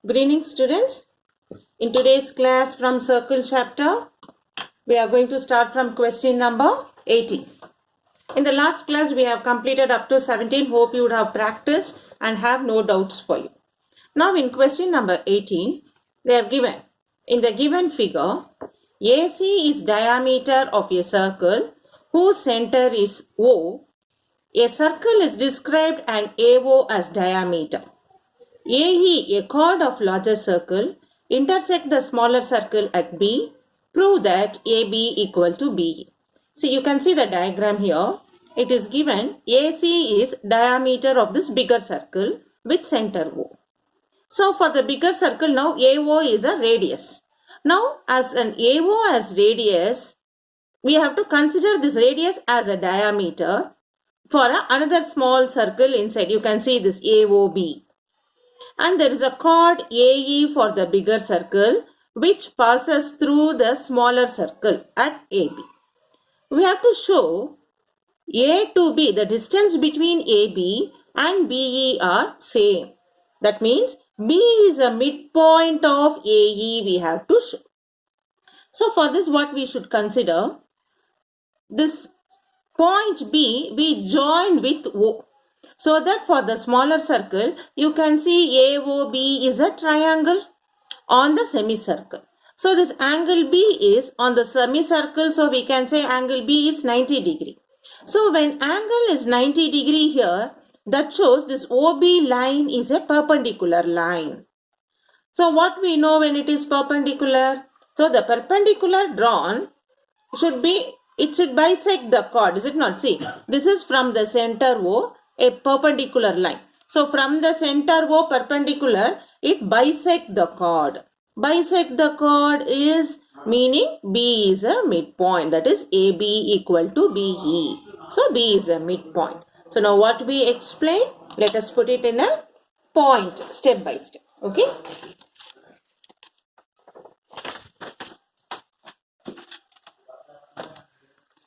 Good evening, students. In today's class from Circle chapter, we are going to start from question number 18. In the last class, we have completed up to 17. Hope you would have practiced and have no doubts for you. Now, in question number 18, they have given, in the given figure, AC is diameter of a circle whose center is O. A circle is described and AO as diameter. AE, a chord of larger circle, intersect the smaller circle at B. Prove that AB equal to BE. So you can see the diagram here. It is given AC is diameter of this bigger circle with center O. So for the bigger circle now AO is a radius. Now as an AO as radius, we have to consider this radius as a diameter for another small circle inside. You can see this AOB. And there is a chord AE for the bigger circle which passes through the smaller circle at AB. We have to show A to B, the distance between AB and BE are same. That means B is a midpoint of AE we have to show. So for this what we should consider, this point B we join with O. So that for the smaller circle, you can see AOB is a triangle on the semicircle. So this angle B is on the semicircle. So we can say angle B is 90 degree. So when angle is 90 degree here, that shows this OB line is a perpendicular line. So what we know when it is perpendicular? So the perpendicular drawn should be, it should bisect the chord, is it not? See, this is from the center O, a perpendicular line. So from the center O perpendicular, it bisect the chord. Bisect the chord is meaning B is a midpoint, that is AB equal to BE. So B is a midpoint. So now what we explain, let us put it in a point step by step. Okay.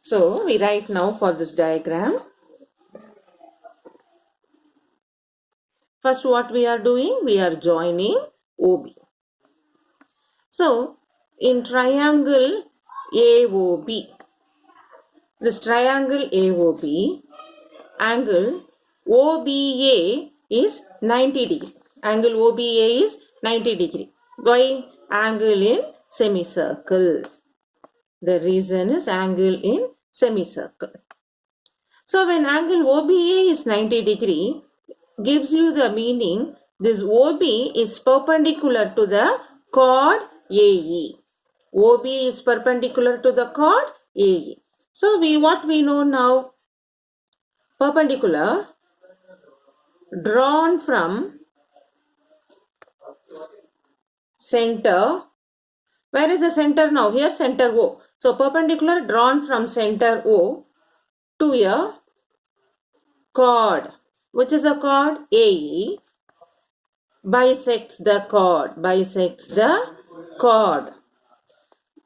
So we write now for this diagram. First what we are doing, we are joining OB. So in triangle AOB, this triangle AOB, angle OBA is 90 degree. Angle OBA is 90 degree. Why? Angle in semicircle. The reason is angle in semicircle. So when angle OBA is 90 degree, gives you the meaning this OB is perpendicular to the chord AE. OB is perpendicular to the chord AE. So what we know now? Perpendicular drawn from center. Where is the center now? Here center O. So perpendicular drawn from center O to a chord. Which is a chord? AE. Bisects the chord. Bisects the chord.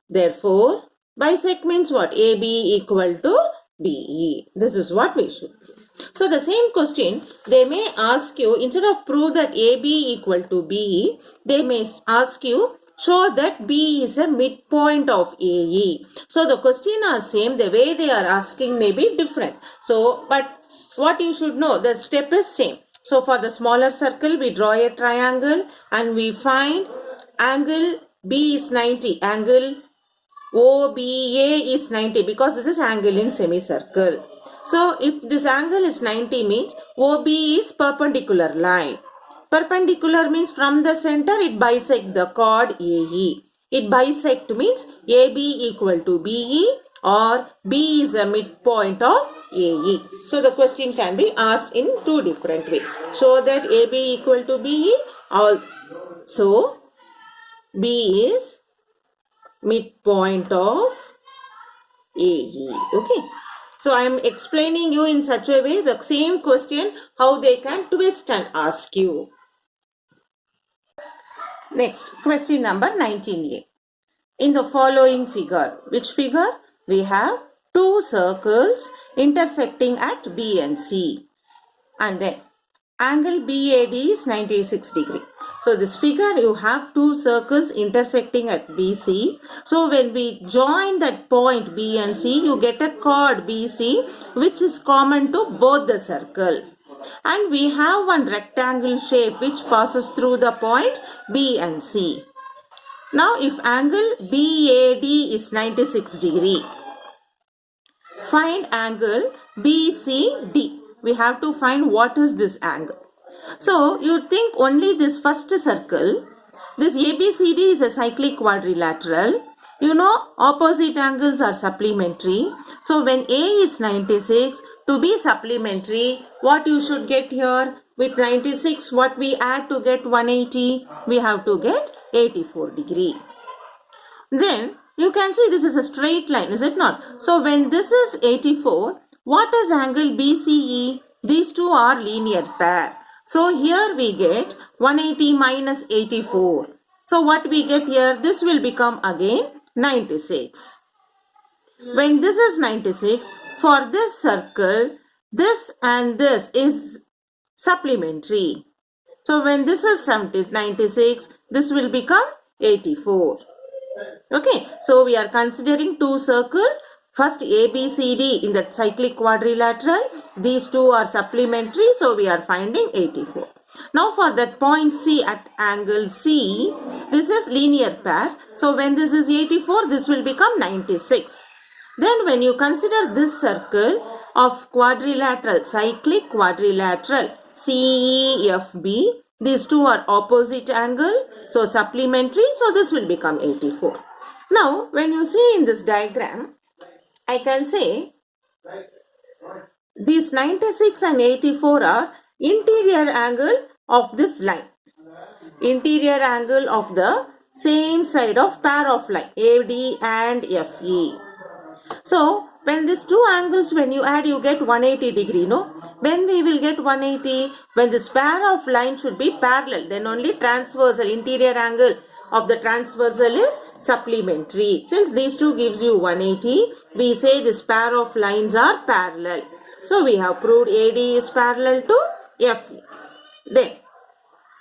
Therefore, bisect means what? AB equal to BE. This is what we should do. So the same question, they may ask you, instead of prove that AB equal to BE, they may ask you, show that B is a midpoint of AE. So the question are same, the way they are asking may be different. So, but what you should know, the step is same. So for the smaller circle, we draw a triangle and we find angle B is 90. Angle OBA is 90 because this is angle in semicircle. So if this angle is 90 means OB is perpendicular line. Perpendicular means from the center it bisect the chord AE. It bisect means AB equal to BE or B is a midpoint of AE. So the question can be asked in two different ways. Show that AB equal to BE. Also B is midpoint of AE. Okay. So I am explaining you in such a way the same question how they can twist and ask you. Next, question number 19A. In the following figure, which figure? We have two circles intersecting at B and C. And then angle BAD is 96 degree. So this figure, you have two circles intersecting at BC. So when we join that point B and C, you get a chord BC which is common to both the circle. And we have one rectangle shape which passes through the point B and C. Now if angle BAD is 96 degree, find angle BCD. We have to find what is this angle. So you think only this first circle, this ABCD is a cyclic quadrilateral. You know opposite angles are supplementary. So when A is 96, to be supplementary, what you should get here? With 96, what we add to get 180? We have to get 84 degree. Then you can see this is a straight line, is it not? So when this is 84, what is angle BCE? These two are linear pair. So here we get 180 minus 84. So what we get here? This will become again 96. When this is 96, for this circle, this and this is supplementary. So when this is 96, this will become 84. Okay, so we are considering two circles. First ABCD in the cyclic quadrilateral. These two are supplementary, so we are finding 84. Now for that point C at angle C, this is linear pair. So when this is 84, this will become 96. Then when you consider this circle of quadrilateral, cyclic quadrilateral CEFB, these two are opposite angle, so supplementary, so this will become 84. Now when you see in this diagram, I can say these 96 and 84 are interior angle of this line. Interior angle of the same side of pair of line AD and FE. So when these two angles, when you add, you get 180 degree, no? When we will get 180? When this pair of line should be parallel, then only transversal, interior angle of the transversal is supplementary. Since these two gives you 180, we say this pair of lines are parallel. So we have proved AD is parallel to FE. Then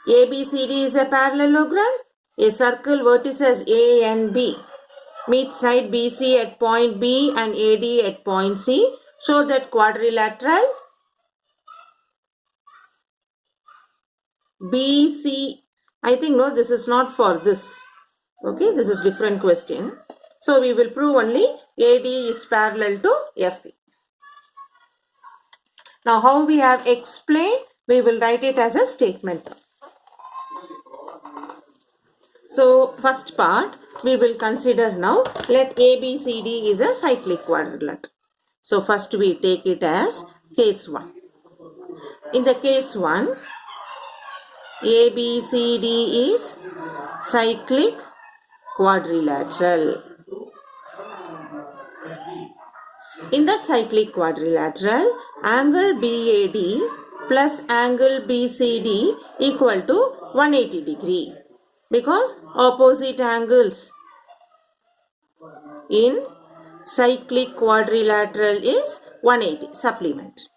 ABCD is a parallelogram. A circle vertices A and B meet side BC at point B and AD at point C. Show that quadrilateral BC. I think no, this is not for this. Okay, this is different question. So we will prove only AD is parallel to FE. Now how we have explained, we will write it as a statement. So first part we will consider now. Let ABCD is a cyclic quadrilateral. So first we take it as case 1. In the case 1, ABCD is cyclic quadrilateral. In that cyclic quadrilateral, angle BAD plus angle BCD equal to 180 degree. Because opposite angles in cyclic quadrilateral is 180, supplement.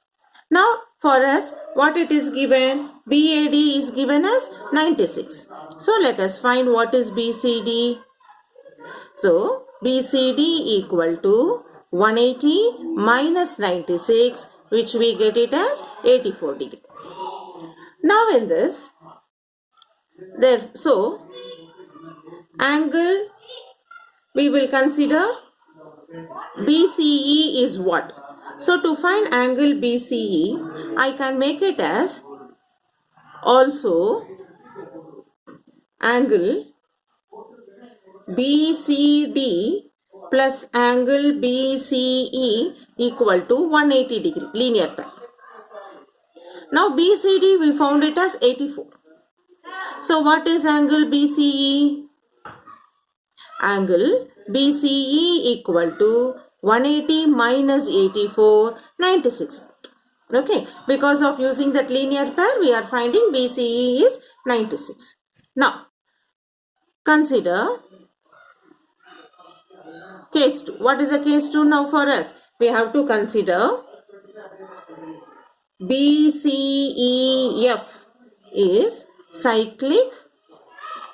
Now for us, what it is given? BAD is given as 96. So let us find what is BCD. So BCD equal to 180 minus 96, which we get it as 84 degree. Now in this, so angle we will consider BCE is what? So to find angle BCE, I can make it as also angle BCD plus angle BCE equal to 180 degree, linear pair. Now BCD we found it as 84. So what is angle BCE? Angle BCE equal to 180 minus 84, 96. Okay, because of using that linear pair, we are finding BCE is 96. Now, consider case 2. What is a case 2 now for us? We have to consider BCEF is cyclic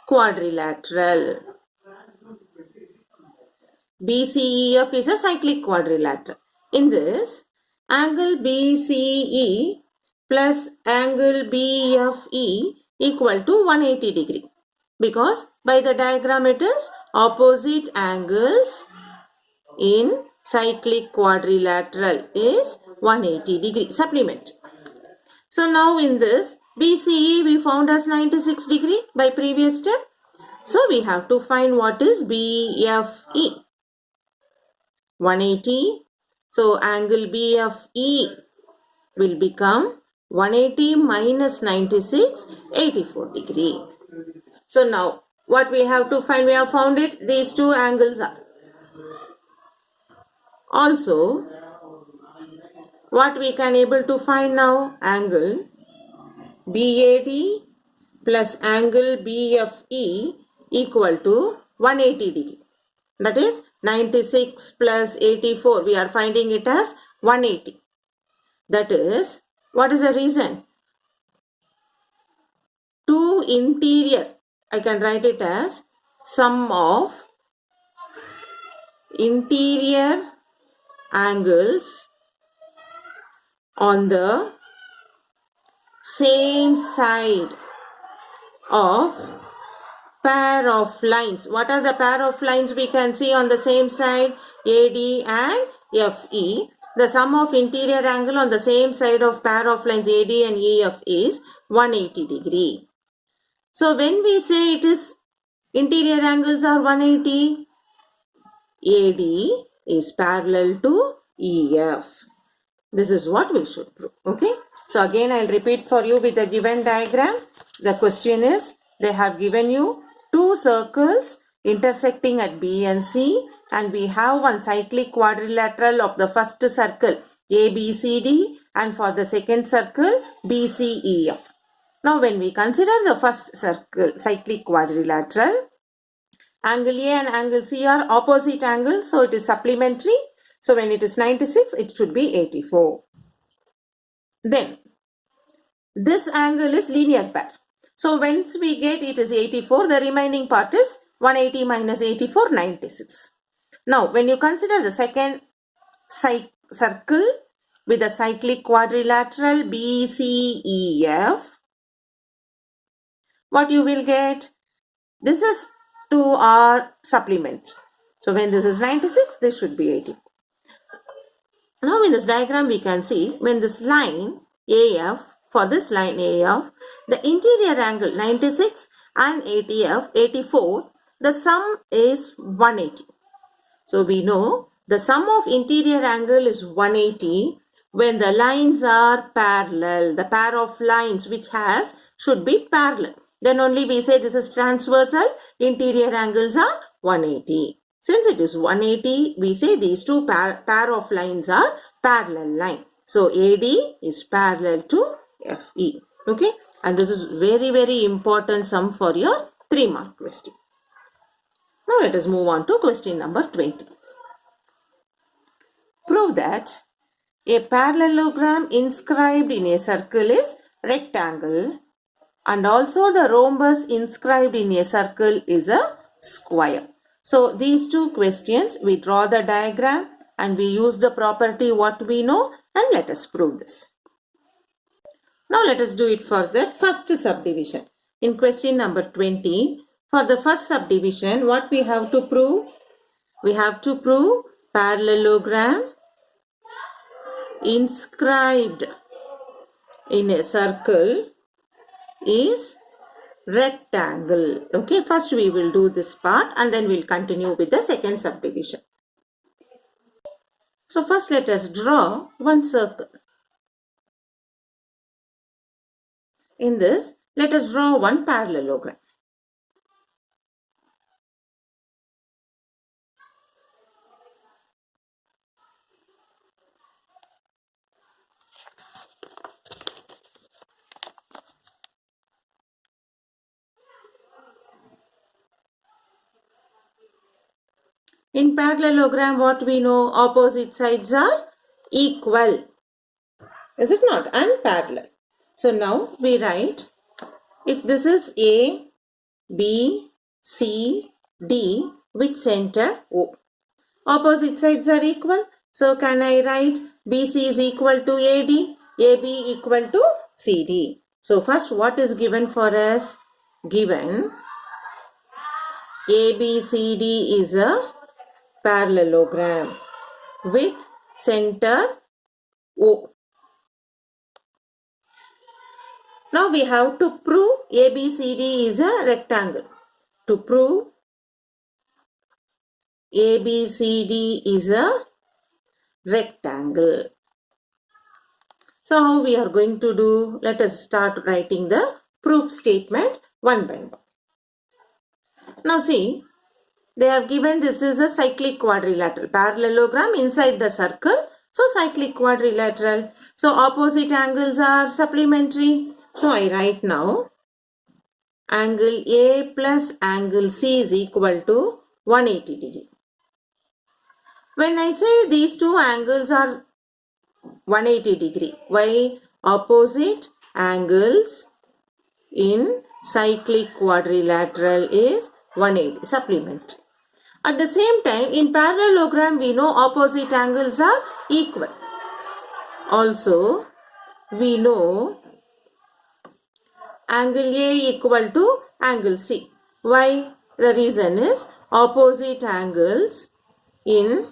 quadrilateral. BCEF is a cyclic quadrilateral. In this, angle BCE plus angle BFE equal to 180 degree. Because by the diagram it is opposite angles in cyclic quadrilateral is 180 degree. Supplement. So now in this BCE we found as 96 degree by previous step. So we have to find what is BFE. 180. So angle BFE will become 180 minus 96, 84 degree. So now what we have to find, we have found it, these two angles are. Also, what we can able to find now, angle BAD plus angle BFE equal to 180 degree. That is 96 plus 84. We are finding it as 180. That is, what is the reason? Two interior, I can write it as sum of interior angles on the same side of pair of lines. What are the pair of lines we can see on the same side? AD and FE. The sum of interior angle on the same side of pair of lines AD and EF is 180 degree. So when we say it is interior angles are 180, AD is parallel to EF. This is what we should prove. Okay. So again I will repeat for you with the given diagram. The question is, they have given you two circles intersecting at B and C, and we have one cyclic quadrilateral of the first circle ABCD and for the second circle BCEF. Now when we consider the first circle cyclic quadrilateral, angle A and angle C are opposite angles, so it is supplementary. So when it is 96, it should be 84. Then this angle is linear pair. So once we get it is 84, the remaining part is 180 minus 84, 96. Now when you consider the second circle with a cyclic quadrilateral BCEF, what you will get? This is 2R supplement. So when this is 96, this should be 84. Now in this diagram we can see, when this line AF, for this line AF, the interior angle 96 and ATF 84, the sum is 180. So we know the sum of interior angle is 180 when the lines are parallel. The pair of lines which has should be parallel. Then only we say this is transversal, interior angles are 180. Since it is 180, we say these two pair of lines are parallel line. So AD is parallel to FE. Okay. And this is very, very important sum for your 3-mark question. Now let us move on to question number 20. Prove that a parallelogram inscribed in a circle is rectangle, and also the rhombus inscribed in a circle is a square. So these two questions, we draw the diagram and we use the property what we know, and let us prove this. Now let us do it for the first subdivision. In question number 20, for the first subdivision, what we have to prove? We have to prove parallelogram inscribed in a circle is rectangle. Okay, first we will do this part and then we'll continue with the second subdivision. So first let us draw one circle. In this, let us draw one parallelogram. In parallelogram, what we know, opposite sides are equal. Is it not? And parallel. So now we write, if this is A B, C, D with center O. Opposite sides are equal. So can I write BC is equal to AD, AB equal to CD. So first what is given for us? Given ABCD is a parallelogram with center O. Now we have to prove ABCD is a rectangle. To prove ABCD is a rectangle. So how we are going to do? Let us start writing the proof statement one by one. Now see, they have given this is a cyclic quadrilateral parallelogram inside the circle. So cyclic quadrilateral. So opposite angles are supplementary. So I write now angle A plus angle C is equal to 180 degree. When I say these two angles are 180 degree, why? Opposite angles in cyclic quadrilateral is 180 supplement. At the same time, in parallelogram we know opposite angles are equal. Also, we know angle A equal to angle C. Why? The reason is opposite angles in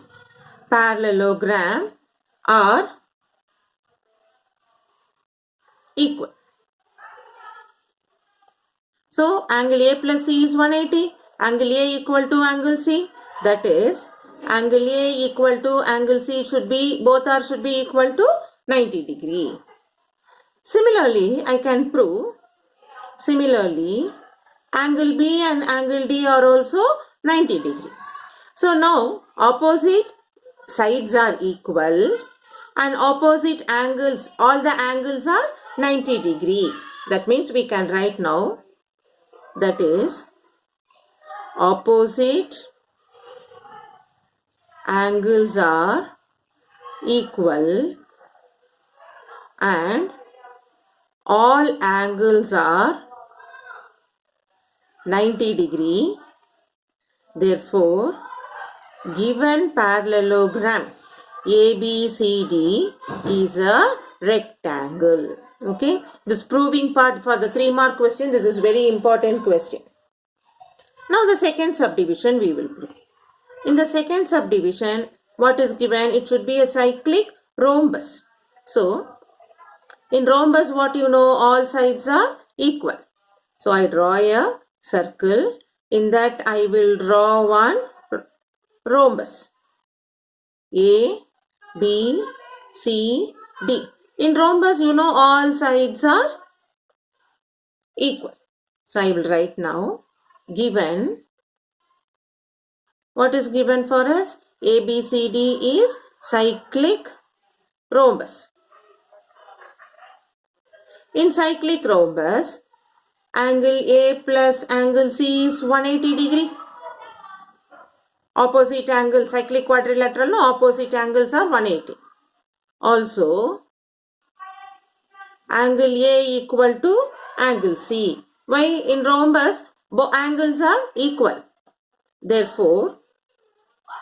parallelogram are equal. So angle A plus C is 180. Angle A equal to angle C. That is angle A equal to angle C should be equal to 90 degree. Similarly, I can prove angle B and angle D are also 90 degree. So now opposite sides are equal and opposite angles, all the angles are 90 degree. That means we can write now, that is opposite angles are equal and all angles are 90 degree. Therefore, given parallelogram ABCD is a rectangle. Okay, this proving part for the 3-mark question, this is very important question. Now the second subdivision we will prove. In the second subdivision, what is given? It should be a cyclic rhombus. So, in rhombus, what you know, all sides are equal. So, I draw a circle. In that, I will draw one rhombus. A, B, C, D. In rhombus, you know, all sides are equal. So, I will write now, given, what is given for us? ABCD is cyclic rhombus. In cyclic rhombus, angle A plus angle C is 180 degree. Opposite angle, cyclic quadrilateral, no, opposite angles are 180. Also, angle A equal to angle C. Why? In rhombus, both angles are equal. Therefore,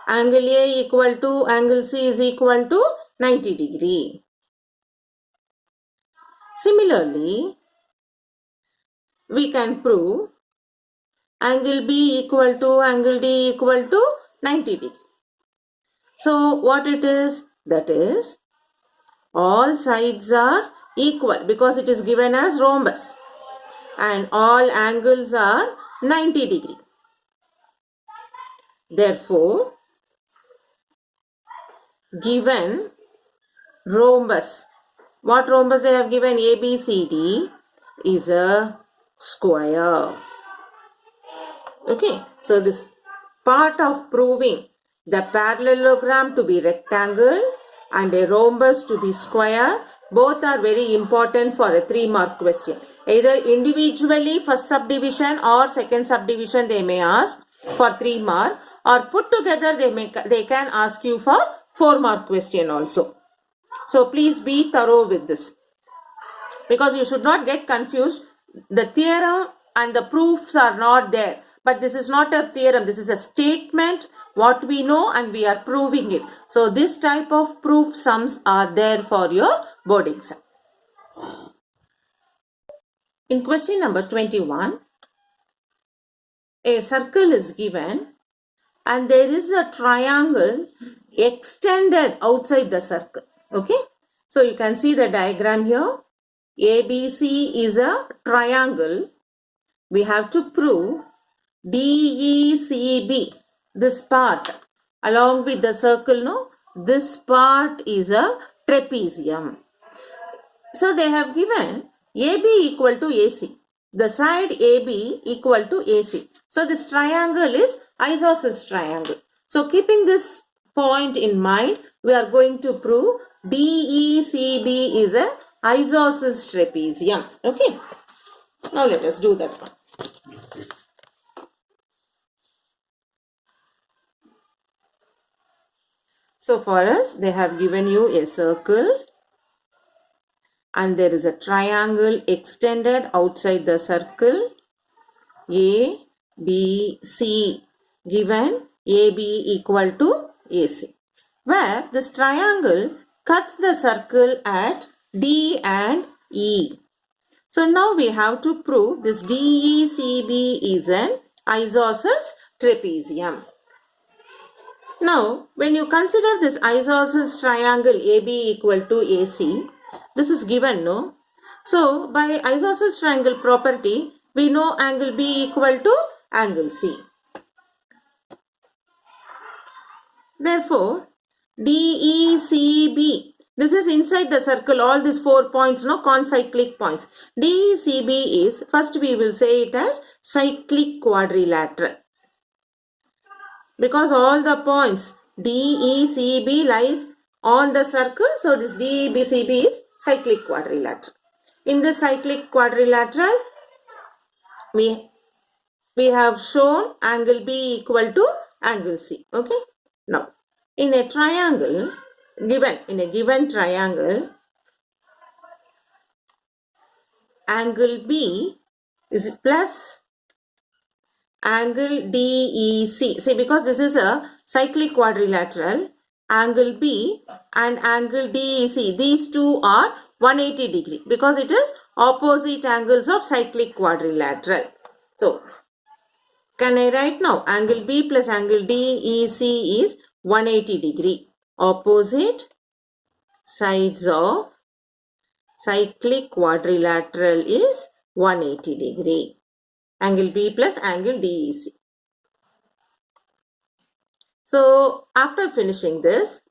angle A equal to angle C is equal to 90 degree. Similarly, we can prove angle B equal to angle D equal to 90 degree. So, what it is? That is, all sides are equal because it is given as rhombus and all angles are 90 degree. Therefore, given rhombus, what rhombus they have given? ABCD is a square. Okay, so this part of proving the parallelogram to be rectangle and a rhombus to be square, both are very important for a 3-mark question. Either individually first subdivision or second subdivision they may ask for 3 mark, or put together they can ask you for 4-mark question also. So please be thorough with this, because you should not get confused. The theorem and the proofs are not there. But this is not a theorem. This is a statement, what we know, and we are proving it. So this type of proof sums are there for your board exam. In question number 21, a circle is given and there is a triangle extended outside the circle. Okay. So you can see the diagram here. ABC is a triangle. We have to prove DECB, this part along with the circle, no, this part is a trapezium. So they have given AB equal to AC, the side AB equal to AC. So this triangle is isosceles triangle. So keeping this point in mind, we are going to prove DECB is a isosceles trapezium. Okay. Now let us do that one. So for us, they have given you a circle and there is a triangle extended outside the circle. A, B, C, given AB equal to AC, where this triangle cuts the circle at D and E. So now we have to prove this DECB is an isosceles trapezium. Now, when you consider this isosceles triangle AB equal to AC, this is given, no? So, by isosceles triangle property, we know angle B equal to angle C. Therefore, DECB, this is inside the circle, all these 4 points, no, concyclic points. DECB is, first we will say it as cyclic quadrilateral. Because all the points DECB lies on the circle, so this DECB is cyclic quadrilateral. In the cyclic quadrilateral, we have shown angle B equal to angle C. Okay. Now, in a triangle, in a given triangle, angle B is plus angle DEC. See, because this is a cyclic quadrilateral, angle B and angle DEC, these two are 180 degree because it is opposite angles of cyclic quadrilateral. So, can I write now? Angle B plus angle DEC is 180 degree. Opposite sides of cyclic quadrilateral is 180 degree. Angle B plus angle DEC. So, after finishing this,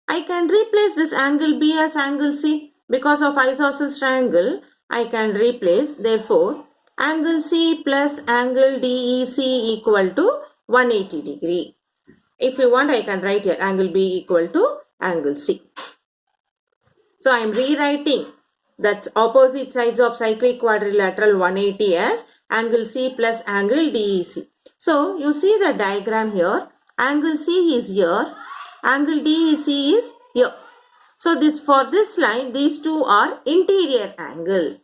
I can replace this angle B as angle C. Because of isosceles triangle, I can replace. Therefore, angle C plus angle DEC equal to 180 degree. If you want, I can write here angle B equal to angle C. So, I am rewriting that opposite sides of cyclic quadrilateral 180 as angle C plus angle DEC. So, you see the diagram here. Angle C is here. Angle DEC is here. So, for this line, these two are interior angle.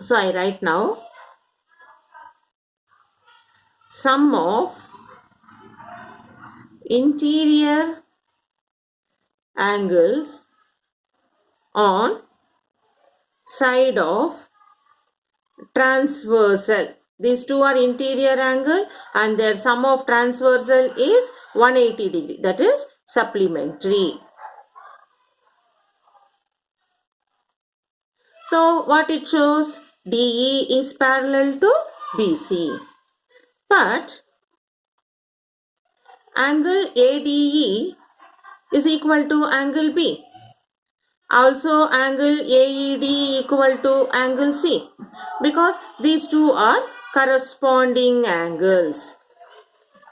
So, I write now sum of interior angles on side of transversal. These two are interior angle and their sum of transversal is 180 degree. That is supplementary. So, what it shows? DE is parallel to BC. But angle ADE is equal to angle B. Also angle AED equal to angle C. Because these two are corresponding angles.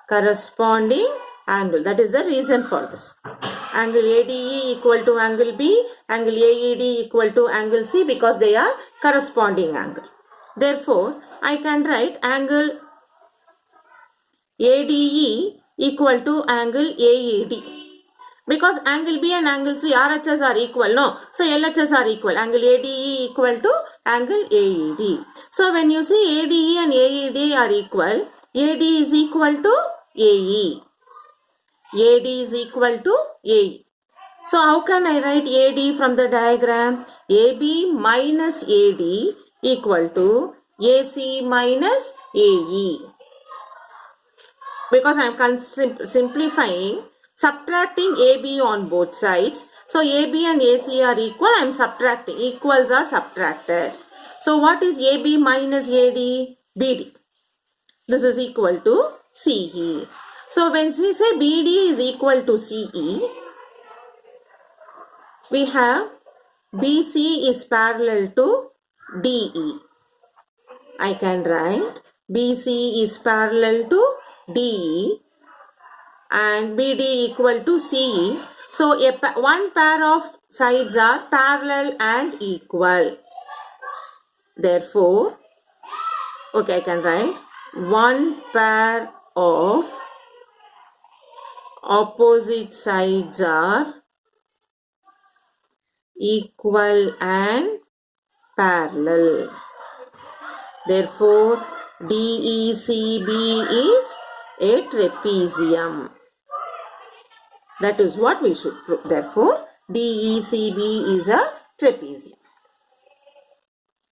Corresponding angle. That is the reason for this. Angle ADE equal to angle B. Angle AED equal to angle C because they are corresponding angle. Therefore, I can write angle ADE equal to angle AED. Because angle B and angle C, RHS are equal, no? So LHS are equal. Angle ADE equal to angle AED. So when you see ADE and AED are equal, AD is equal to AE. AD is equal to AE. So how can I write AD from the diagram? AB minus AD equal to AC minus AE. Because I am simplifying, subtracting AB on both sides. So AB and AC are equal, I am subtracting. Equals are subtracted. So what is AB minus AD? BD. This is equal to CE. So when we say BD is equal to CE, we have BC is parallel to DE. I can write BC is parallel to DE and BD equal to CE. So one pair of sides are parallel and equal. Therefore, okay, I can write one pair of opposite sides are equal and parallel. Therefore, DECB is a trapezium. That is what we should prove. Therefore, DECB is a trapezium.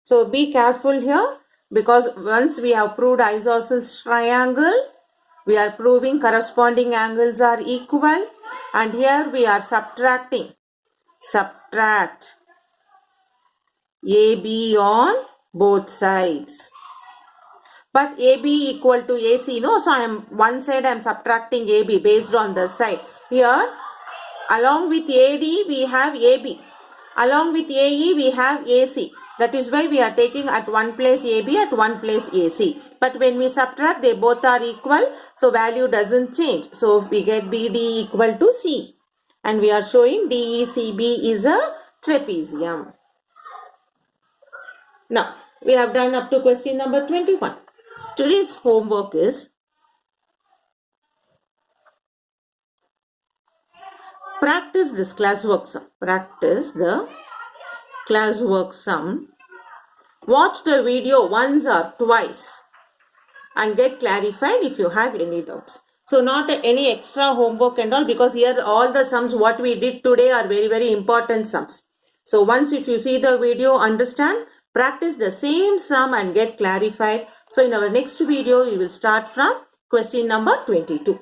So be careful here, because once we have proved isosceles triangle, we are proving corresponding angles are equal, and here we are subtracting. Subtract AB on both sides. But AB equal to AC, no? So one side I am subtracting AB based on the side. Here, along with AD we have AB. Along with AE we have AC. That is why we are taking at one place AB, at one place AC. But when we subtract, they both are equal. So value doesn't change. So we get BD equal to C. And we are showing DECB is a trapezium. Now, we have done up to question number 21. Today's homework is practice this classwork sum. Practice the classwork sum. Watch the video once or twice and get clarified if you have any doubts. So not any extra homework and all, because here all the sums what we did today are very, very important sums. So once if you see the video, understand, practice the same sum and get clarified. So in our next video, we will start from question number 22.